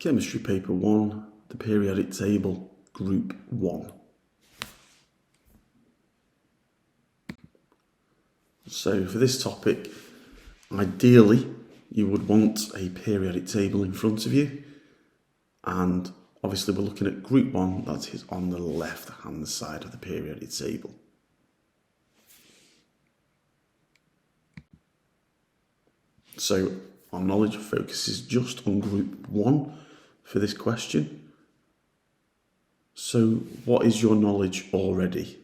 Chemistry paper 1, the periodic table, group 1. So for this topic, ideally you would want a periodic table in front of you, and obviously we're looking at group 1, that is on the left hand side of the periodic table. So our knowledge focuses just on group 1 for this question. So what is your knowledge already?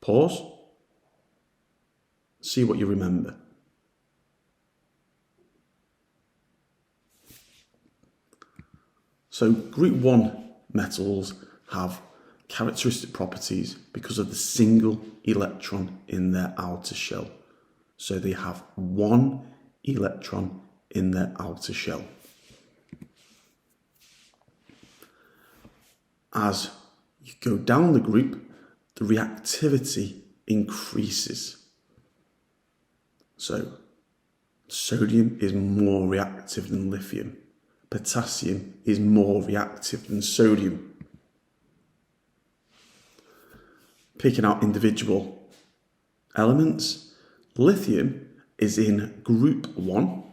Pause. See what you remember. So group 1 metals have characteristic properties because of the single electron in their outer shell. So they have one electron in their outer shell. As you go down the group, the reactivity increases. So sodium is more reactive than lithium. Potassium is more reactive than sodium. Picking out individual elements, lithium is in group 1,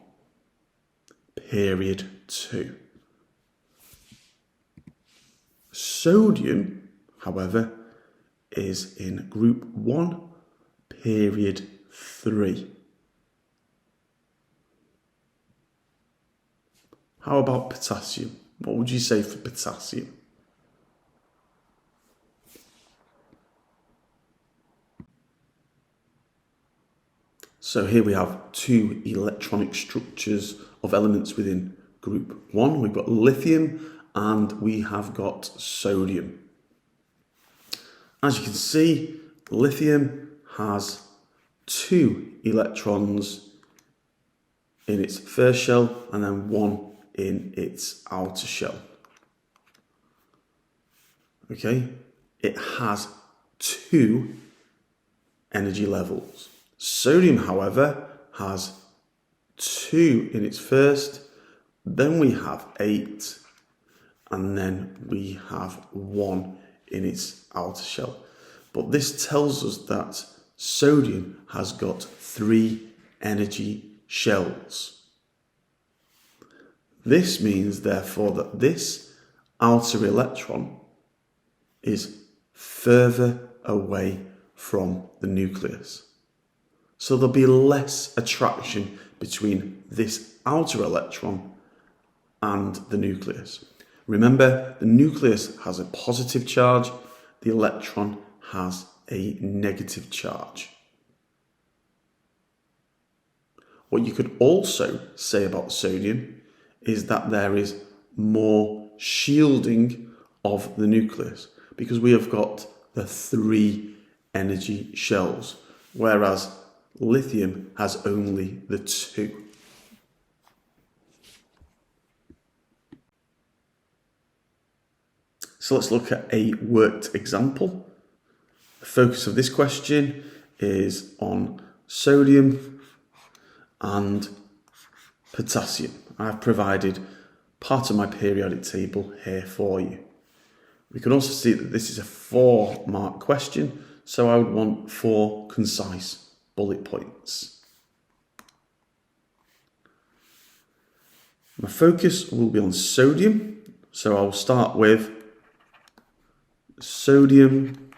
period 2. Sodium, however, is in group 1, period 3. How about potassium? What would you say for potassium? So here we have two electronic structures of elements within group 1. We've got lithium and we have got sodium. As you can see, lithium has 2 electrons in its first shell and then 1 in its outer shell. Okay, it has 2 energy levels. Sodium, however, has 2 in its first, then we have 8, and then we have 1 in its outer shell. But this tells us that sodium has got 3 energy shells. This means, therefore, that this outer electron is further away from the nucleus. So there'll be less attraction between this outer electron and the nucleus. Remember, the nucleus has a positive charge, the electron has a negative charge. What you could also say about sodium is that there is more shielding of the nucleus because we have got the 3 energy shells, whereas lithium has only the 2. So let's look at a worked example. The focus of this question is on sodium and potassium. I've provided part of my periodic table here for you. We can also see that this is a 4-mark question, so I would want 4 concise bullet points. My focus will be on sodium, so I'll start with sodium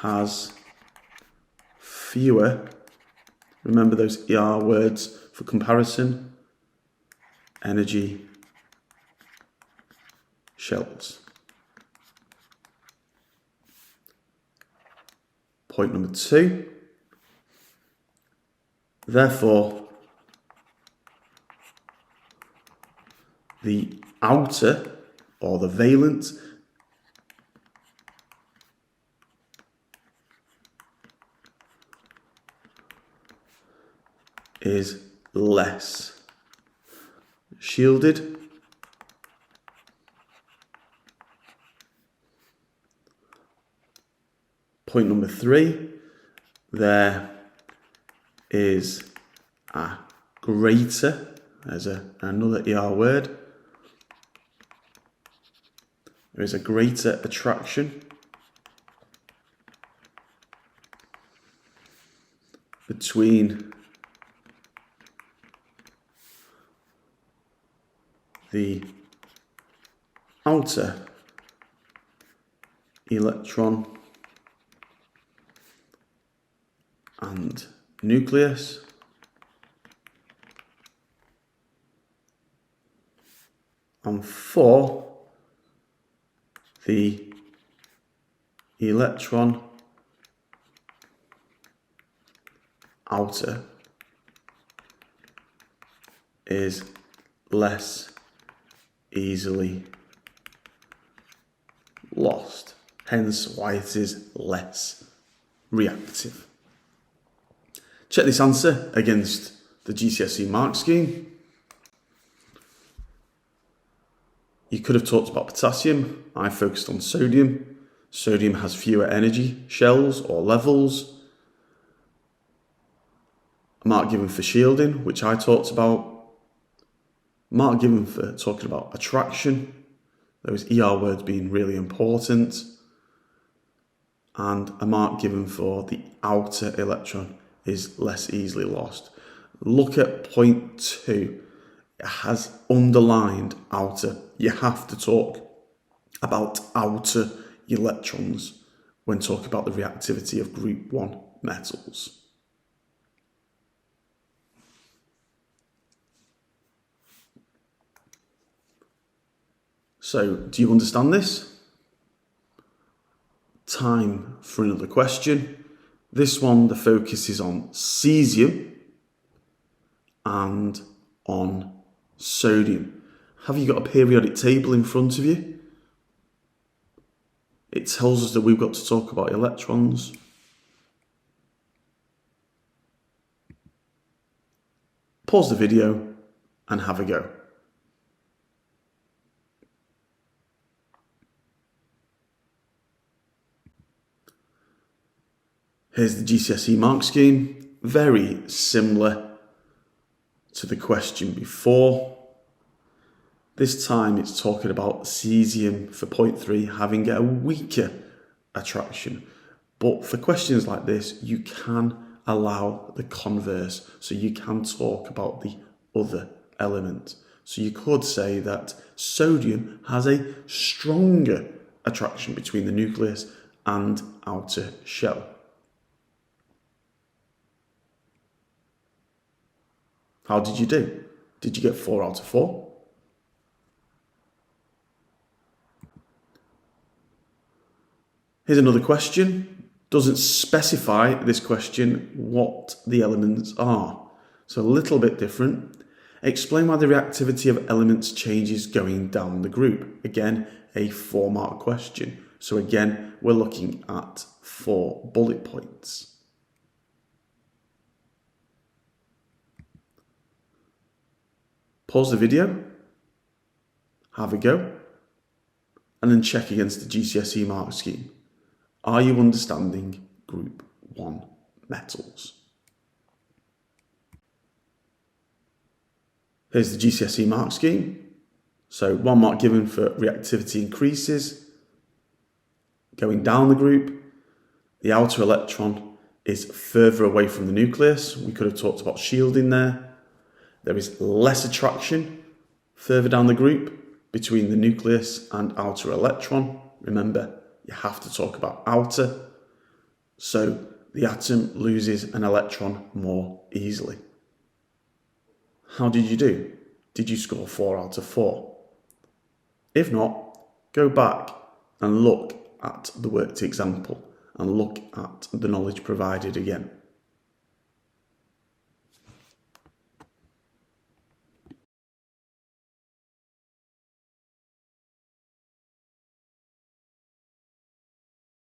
has fewer, remember those ER words for comparison, energy shells. Point number 2, therefore, the outer or the valence is less shielded. Point number 3, there is a greater, There's another ER word. There is a greater attraction between the outer electron and nucleus, and for the electron outer is less easily lost, hence why it is less reactive. Check this answer against the GCSE mark scheme. You could have talked about potassium. I focused on sodium. Sodium has fewer energy shells or levels. A mark given for shielding, which I talked about. Mark given for talking about attraction, those ER words being really important. And a mark given for the outer electron is less easily lost. Look at point 2. It has underlined outer. You have to talk about outer electrons when talking about the reactivity of group 1 metals. So, do you understand this? Time for another question. This one, the focus is on cesium and on sodium. Have you got a periodic table in front of you? It tells us that we've got to talk about electrons. Pause the video and have a go. Here's the GCSE mark scheme, very similar to the question before. This time it's talking about cesium for point 3 having a weaker attraction. But for questions like this, you can allow the converse. So you can talk about the other element. So you could say that sodium has a stronger attraction between the nucleus and outer shell. How did you do? Did you get 4 out of 4? Here's another question. Doesn't specify this question what the elements are. So a little bit different. Explain why the reactivity of elements changes going down the group. Again, a 4-mark question. So again, we're looking at 4 bullet points. Pause the video, have a go, and then check against the GCSE mark scheme. Are you understanding group 1 metals? Here's the GCSE mark scheme. So 1 mark given for reactivity increases. Going down the group, the outer electron is further away from the nucleus. We could have talked about shielding there. There is less attraction further down the group between the nucleus and outer electron. Remember, you have to talk about outer. So the atom loses an electron more easily. How did you do? Did you score 4 out of 4? If not, go back and look at the worked example and look at the knowledge provided again.